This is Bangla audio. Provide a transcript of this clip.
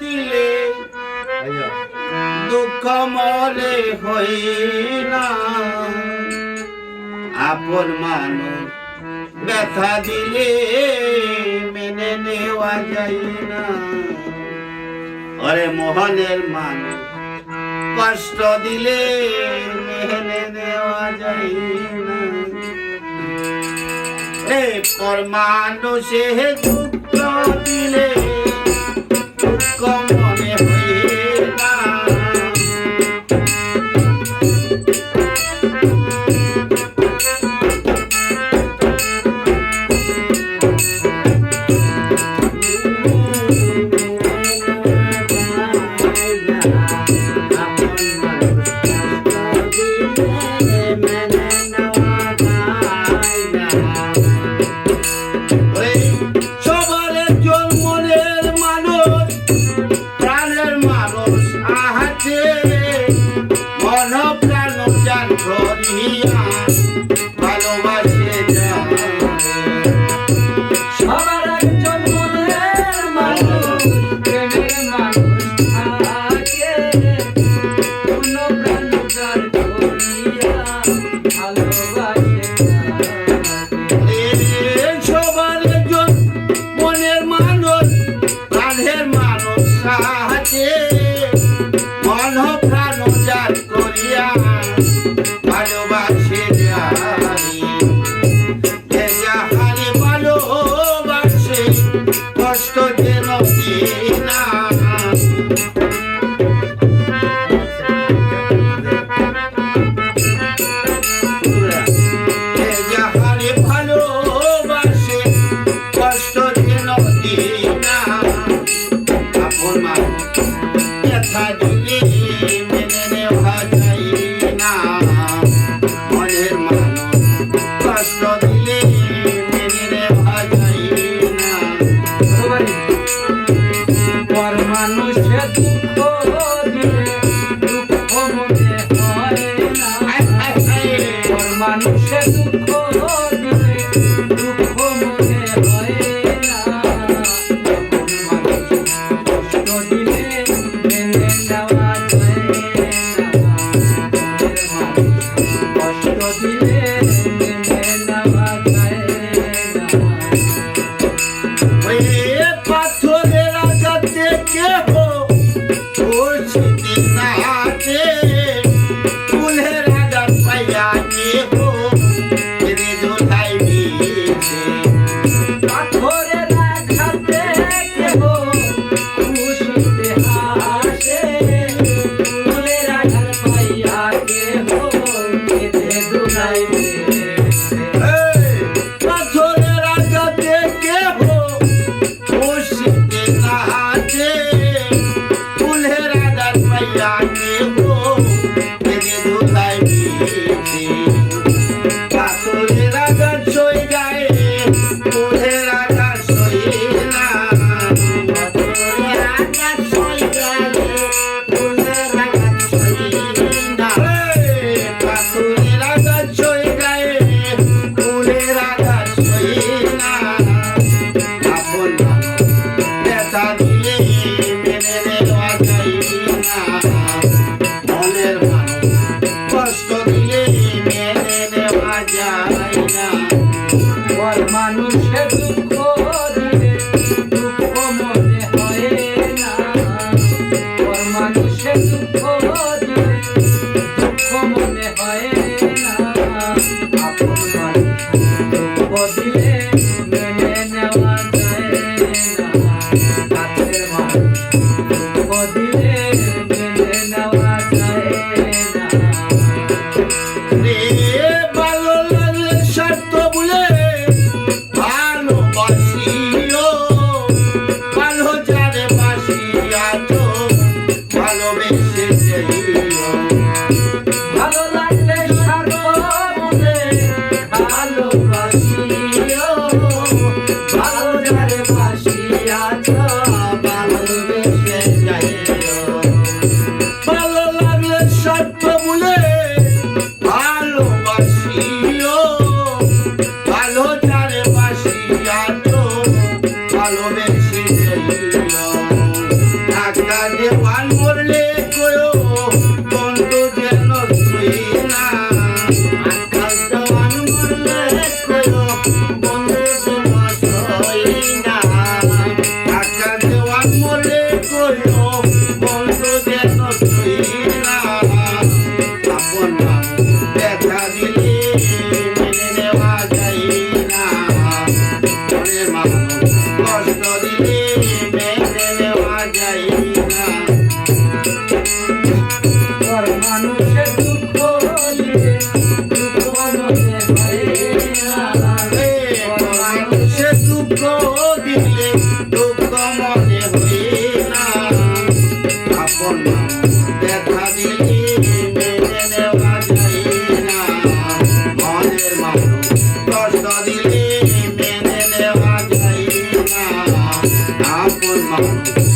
দিলে দুঃখ মরে হই না, আপন মানুষ ব্যথা দিলে মেনে নেওয়া যায় না। ওরে মোহনের মানুষ কষ্ট দিলে মেনে নেওয়া যায় না। পর মানুষে দুঃখ দিলে দুঃখ মনে হয়ে না। মানুষের দুঃখ দিলে দুঃখ মনে হয় না, কষ্ট দিলে মেনে নেওয়া যায় না, কষ্ট দিলে মেনে নেওয়া যায় না। পাথরের আঘাতে কেহ ফুলের আঘাত পাইয়া কেহ মানুষের দুঃখ দিলে দুঃখ মনে হয় না, মানুষের দুঃখ দিলে দুঃখ মনে হয় না, আপন মানুষ দুঃখ দিলে মেনে নেওয়া যায় না, কাছের মানুষ দুঃখ দিলে মেনে নেওয়া যায় না। ভালো লাগলে স্বার্থ বলে ভালো লাগলে স্বার্থ বলে ভালোবাসিও। দুঃখ দিলে দুঃখ মনে হয় না আপন মানুষ ব্যথা দিলে মেনে নেওয়া যায় না মনের মানুষ কষ্ট দিলে মেনে নেওয়া যায় না আপন মানুষ